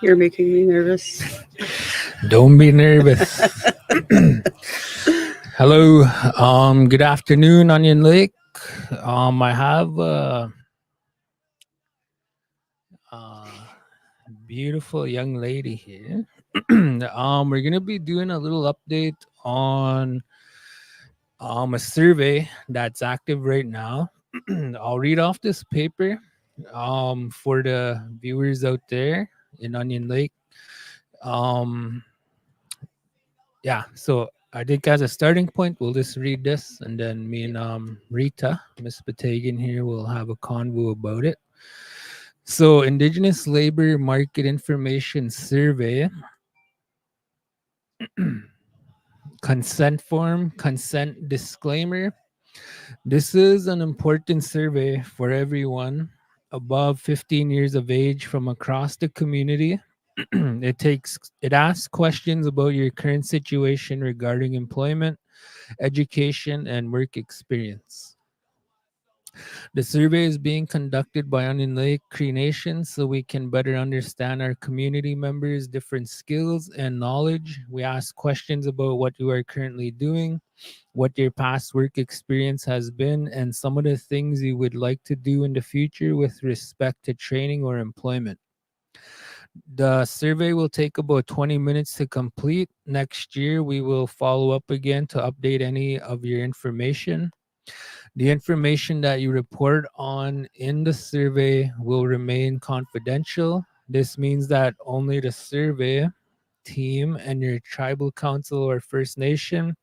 You're making me nervous. Don't be nervous. Hello. Good afternoon, Onion Lake. I have a beautiful young lady here. We're gonna be doing a little update on a survey that's active right now. I'll read off this paper for the viewers out there in Onion Lake. Yeah, so I think as a starting point, we'll just read this, and then me and Rita, Miss Batagan here, will have a convo about it. So, Indigenous Labor Market Information Survey, consent form, consent disclaimer. This is an important survey for everyone above 15 years of age from across the community. It asks questions about your current situation regarding employment, education, and work experience. The survey is being conducted by Onion Lake Cree Nation so we can better understand our community members' different skills and knowledge. We ask questions about what you are currently doing, what your past work experience has been, and some of the things you would like to do in the future with respect to training or employment. The survey will take about 20 minutes to complete. Next year, we will follow up again to update any of your information. The information that you report on in the survey will remain confidential. This means that only the survey team and your tribal council or First Nation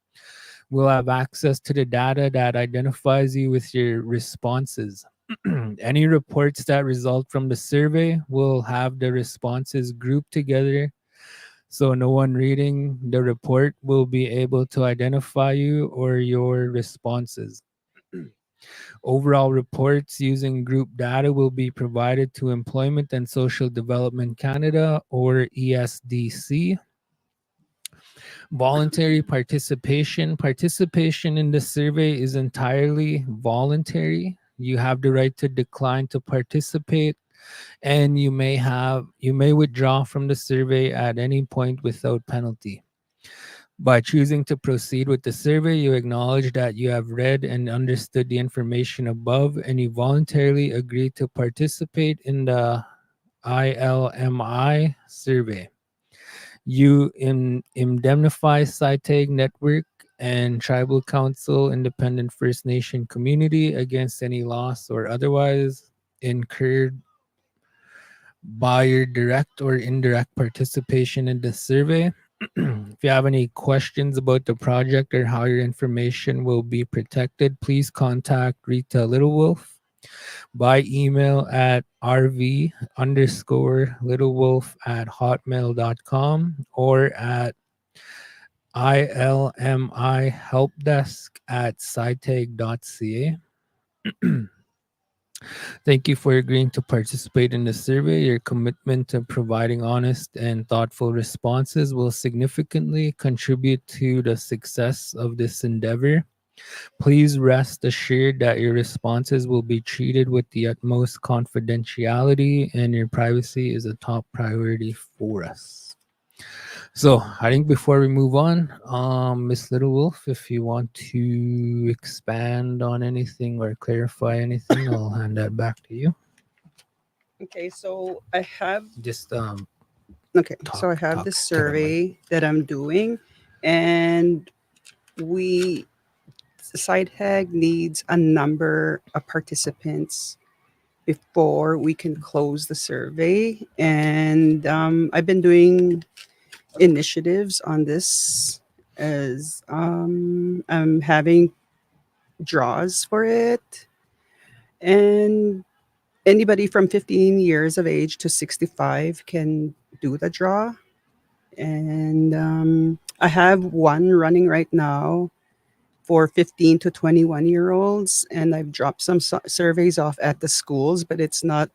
will have access to the data that identifies you with your responses. Any reports that result from the survey will have the responses grouped together, so no one reading the report will be able to identify you or your responses. Overall reports using group data will be provided to Employment and Social Development Canada, or ESDC. Voluntary participation. Participation in the survey is entirely voluntary. You have the right to decline to participate, and you may withdraw from the survey at any point without penalty. By choosing to proceed with the survey, you acknowledge that you have read and understood the information above, and you voluntarily agree to participate in the ILMI survey. You indemnify SITAG Network and Tribal Council Independent First Nation community against any loss or otherwise incurred by your direct or indirect participation in the survey. If you have any questions about the project or how your information will be protected, please contact Rita Littlewolf by email at rv_littlewolf@hotmail.com or at ilmihelpdesk@scitag.ca. Thank you for agreeing to participate in the survey. Your commitment to providing honest and thoughtful responses will significantly contribute to the success of this endeavor. Please rest assured that your responses will be treated with the utmost confidentiality, and your privacy is a top priority for us. So I think before we move on, Miss Littlewolf, if you want to expand on anything or clarify anything, I'll hand that back to you. Okay, so I have Just okay, so I have talk this to the mic. survey that I'm doing, and we SITAG needs a number of participants before we can close the survey. And I've been doing initiatives on this as I'm having draws for it. And anybody from 15 years of age to 65 can do the draw. And I have one running right now for 15 to 21-year-olds, and I've dropped some surveys off at the schools, but it's not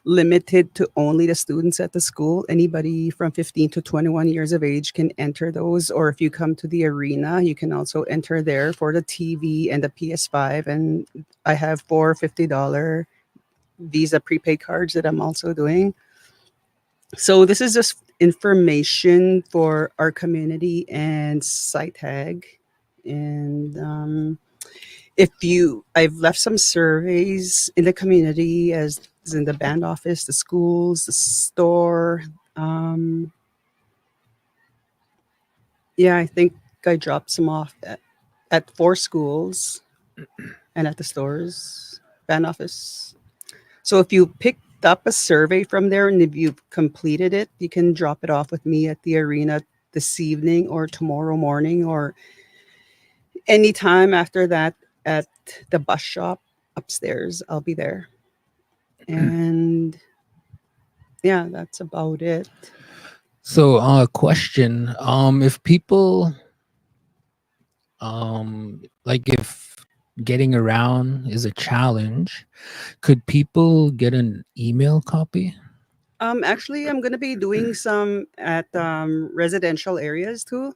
limited to only the students at the school. Anybody from 15 to 21 years of age can enter those, or if you come to the arena, you can also enter there for the TV and the PS5. And I have 4 $50 Visa prepaid cards that I'm also doing. So this is just information for our community and SITAG. And if you, I've left some surveys in the community as in the band office, the schools, the store. Um, yeah, I think I dropped some off at 4 schools and at the stores, band office. So if you picked up a survey from there and if you've completed it, you can drop it off with me at the arena this evening or tomorrow morning or anytime after that at the bus shop upstairs. I'll be there. And yeah, that's about it. So, question: if people, like, if getting around is a challenge, could people get an email copy? Actually, I'm gonna be doing some at residential areas too.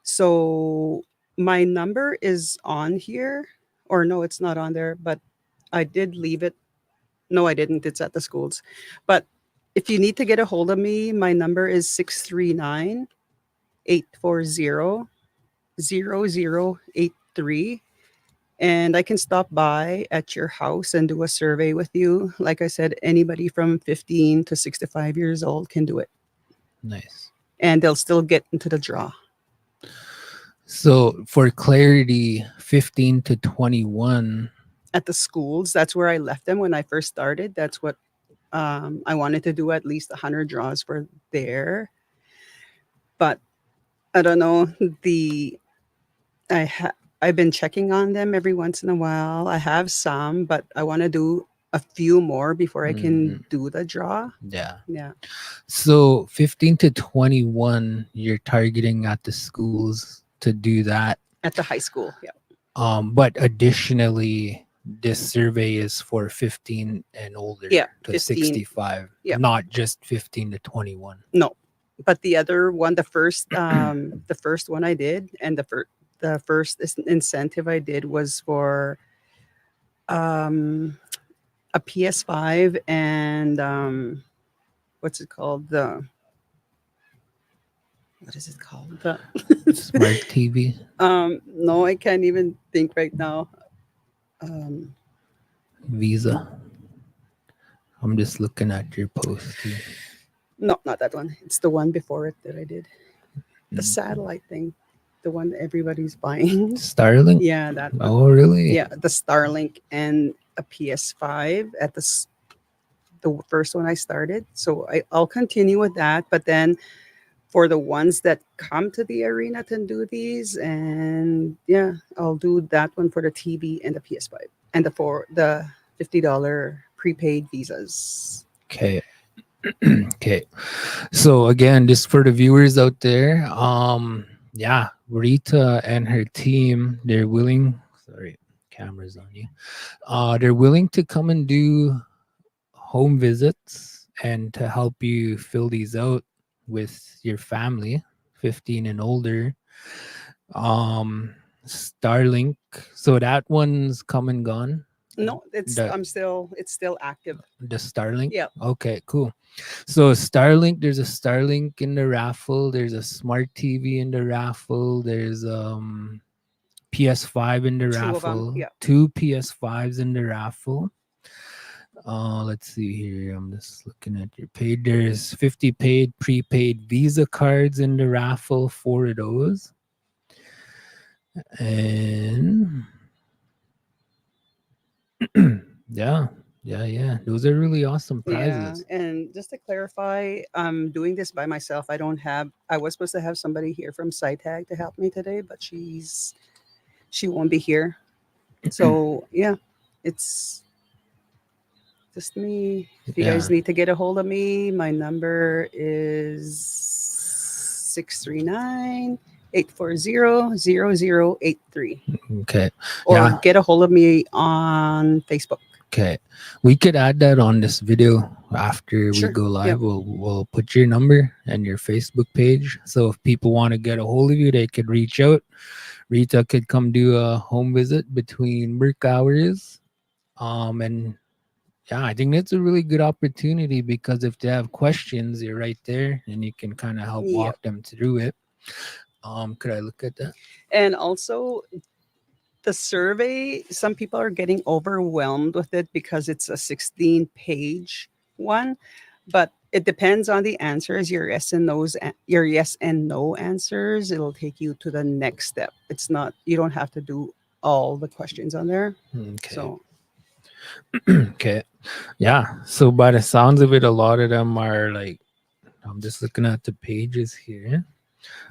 So my number is on here, or no, it's not on there, but I did leave it. No, I didn't. It's at the schools. But if you need to get a hold of me, my number is 639-840-0083. And I can stop by at your house and do a survey with you. Like I said, anybody from 15 to 65 years old can do it. Nice. And they'll still get into the draw. So, for clarity, 15 to 21. At the schools, that's where I left them when I first started. That's what I wanted to do, at least 100 draws for there. But I don't know. I've been checking on them every once in a while. I have some, but I want to do a few more before I can do the draw. Yeah. Yeah. So 15 to 21, you're targeting at the schools to do that. At the high school. Yeah. But additionally, this survey is for 15 and older Yeah, to 15. 65, Yeah. not just 15 to 21. No, but the other one, the first one I did, and the first incentive I did was for um, a PS5 and what's it called? What is it called? Smart TV. No, I can't even think right now. Um, Visa. I'm just looking at your post here. no, not that one. It's the one before it that I did. The satellite thing, the one that everybody's buying. Starlink? Yeah, that one. Oh, really? Yeah, the Starlink and a PS5 at the first one I started. So I'll continue with that. But then for the ones that come to the arena to do these, and yeah, I'll do that one for the TV and the PS5 and the $50 prepaid visas. Okay. Okay. So again, just for the viewers out there, yeah, Rita and her team, they're willing, sorry, cameras on you. They're willing to come and do home visits and to help you fill these out with your family, 15 and older. Starlink, so that one's come and gone. No, it's still active. The Starlink? Yeah. Okay, cool. So Starlink, there's a Starlink in the raffle. There's a smart TV in the raffle. There's PS5 in the Two of 'em, raffle. yeah. 2 PS5s in the raffle. Let's see here. I'm just looking at your page. There's 50 paid prepaid Visa cards in the raffle, 4 of those. And yeah. Those are really awesome prizes. Yeah, and just to clarify, I'm doing this by myself. I was supposed to have somebody here from SITAG to help me today, but she won't be here. So yeah, it's just me. If you guys need to get a hold of me, my number is 639-840-0083. Okay. Or get a hold of me on Facebook. Okay, we could add that on this video after Sure. we go live. Yeah. We'll put your number and your Facebook page. So if people want to get a hold of you, they could reach out. Rita could come do a home visit between work hours, and Yeah, I think that's a really good opportunity because if they have questions, you're right there and you can kind of help Yep. walk them through it. Could I look at that? And also the survey, some people are getting overwhelmed with it because it's a 16-page one, but it depends on the answers, your yes and no answers. It'll take you to the next step. It's not, you don't have to do all the questions on there. Okay. So, Okay. Yeah. So by the sounds of it, a lot of them are like, I'm just looking at the pages here.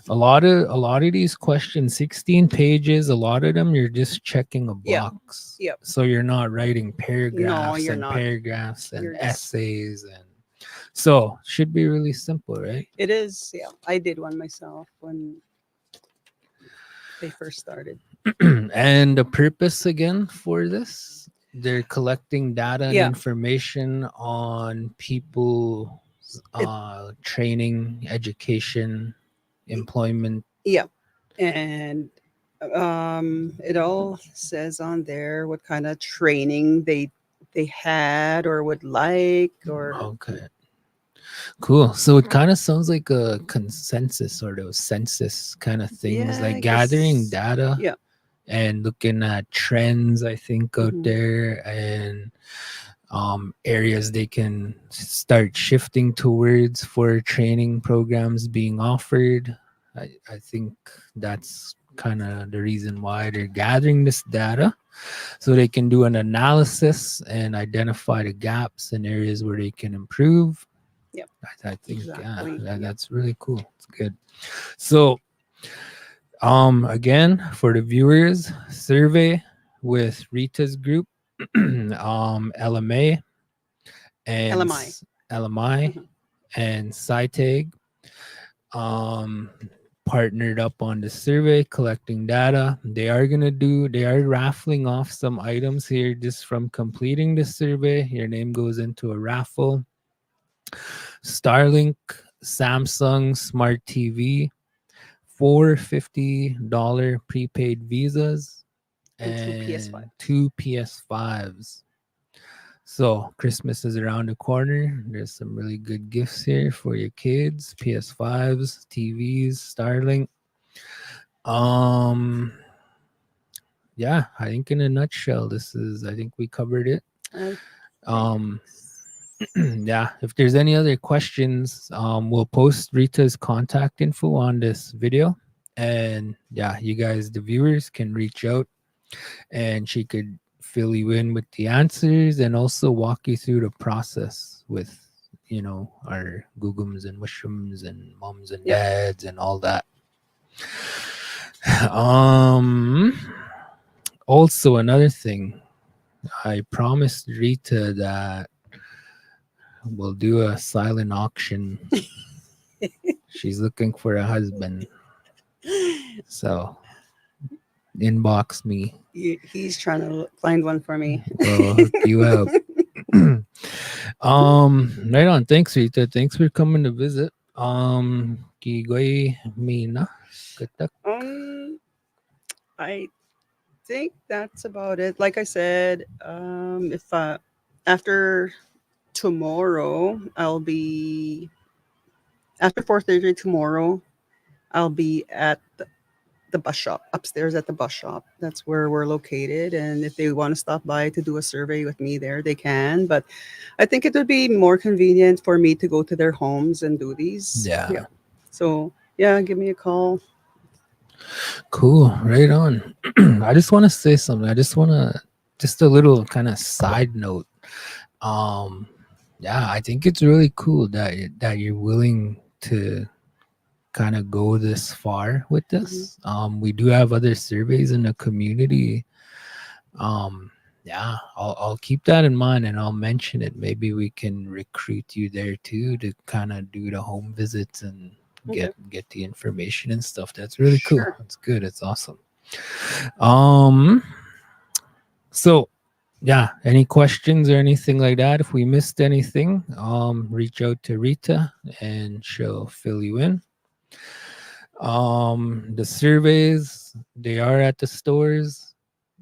A lot of these questions, 16 pages, a lot of them you're just checking a yeah, box. yep. So you're not writing No, paragraphs you're and not. paragraphs and You're just, essays and so should be really simple, right? it is, yeah. I did one myself when they first started. And the purpose again for this, they're collecting data and Yeah, information on people it, training, education, employment. yeah. And it all says on there what kind of training they had or would like, or Okay. Cool. So it kind of sounds like a consensus sort of census kind of things, yeah, like I gathering guess. data Yeah. and looking at trends, I think, out Hmm. there and areas they can start shifting towards for training programs being offered. I think that's kind of the reason why they're gathering this data so they can do an analysis and identify the gaps and areas where they can improve. Yep. I think yeah, Exactly. Yep. that's really cool. It's good. So again for the viewers, survey with Rita's group, LMA and LMI. LMI Hmm. and SITAG um partnered up on the survey collecting data. They are raffling off some items here just from completing the survey. Your name goes into a raffle. Starlink Samsung Smart TV, four $50 prepaid visas, And two and PS5s. two PS5s. So Christmas is around the corner. There's some really good gifts here for your kids: PS5s, TVs, Starlink. Um, yeah, I think in a nutshell, I think we covered it. I think Um, yeah, if there's any other questions, we'll post Rita's contact info on this video. And yeah, you guys, the viewers, can reach out and she could fill you in with the answers and also walk you through the process with, our googums and wishrooms and moms and yep. dads and all that. Um, Also, another thing, I promised Rita that we'll do a silent auction. She's looking for a husband. So inbox me. He's trying to find one for me. We'll hook you up. Right on. Thanks, Rita. Thanks for coming to visit. Kigoy Mina. Katak. um, I think that's about it. Like I said, if after tomorrow, after 4:30 tomorrow, I'll be at the bus shop upstairs at the bus shop. That's where we're located. And if they want to stop by to do a survey with me there, they can. But I think it would be more convenient for me to go to their homes and do these. Yeah. Yeah. So yeah, give me a call. Cool. Right on. I just want to say something. Just a little kind of side note. Um, yeah, I think it's really cool that you're willing to kind of go this far with Hmm. this. We do have other surveys in the community. Yeah, I'll keep that in mind and I'll mention it. Maybe we can recruit you there too to kind of do the home visits and Okay. get the information and stuff. That's really cool. Sure. That's good. It's awesome. Um, so yeah, any questions or anything like that? If we missed anything, reach out to Rita and she'll fill you in. The surveys, they are at the stores.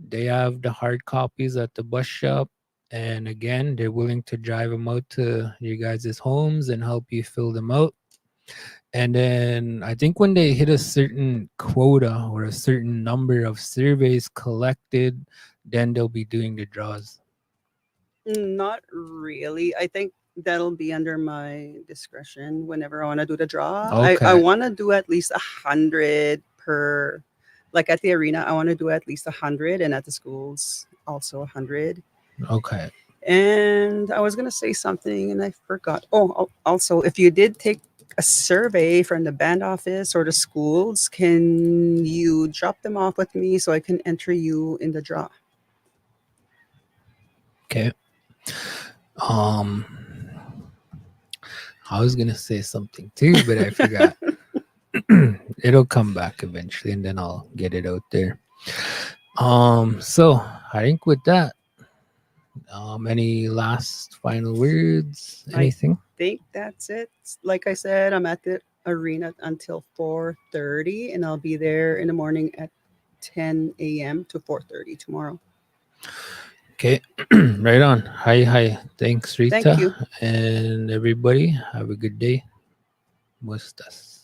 They have the hard copies at the bus shop. And again, they're willing to drive them out to you guys' homes and help you fill them out. And then I think when they hit a certain quota or a certain number of surveys collected, then they'll be doing the draws. Not really. I think that'll be under my discretion whenever I want to do the draw. I Okay. want to do at least 100 per, like at the arena, I want to do at least 100, and at the schools also 100. Okay. And I was going to say something and I forgot. Oh, also, if you did take a survey from the band office or the schools, can you drop them off with me so I can enter you in the draw? Okay. Um, I was gonna say something too, but I forgot. It'll come back eventually, and then I'll get it out there. So I think with that, any last final words? I Anything? think that's it. Like I said, I'm at the arena until 4:30, and I'll be there in the morning at 10 a.m. to 4:30 tomorrow. Okay, right on. Hi, hi. Thanks, Thank Rita, you. and everybody. Have a good day. Mustas.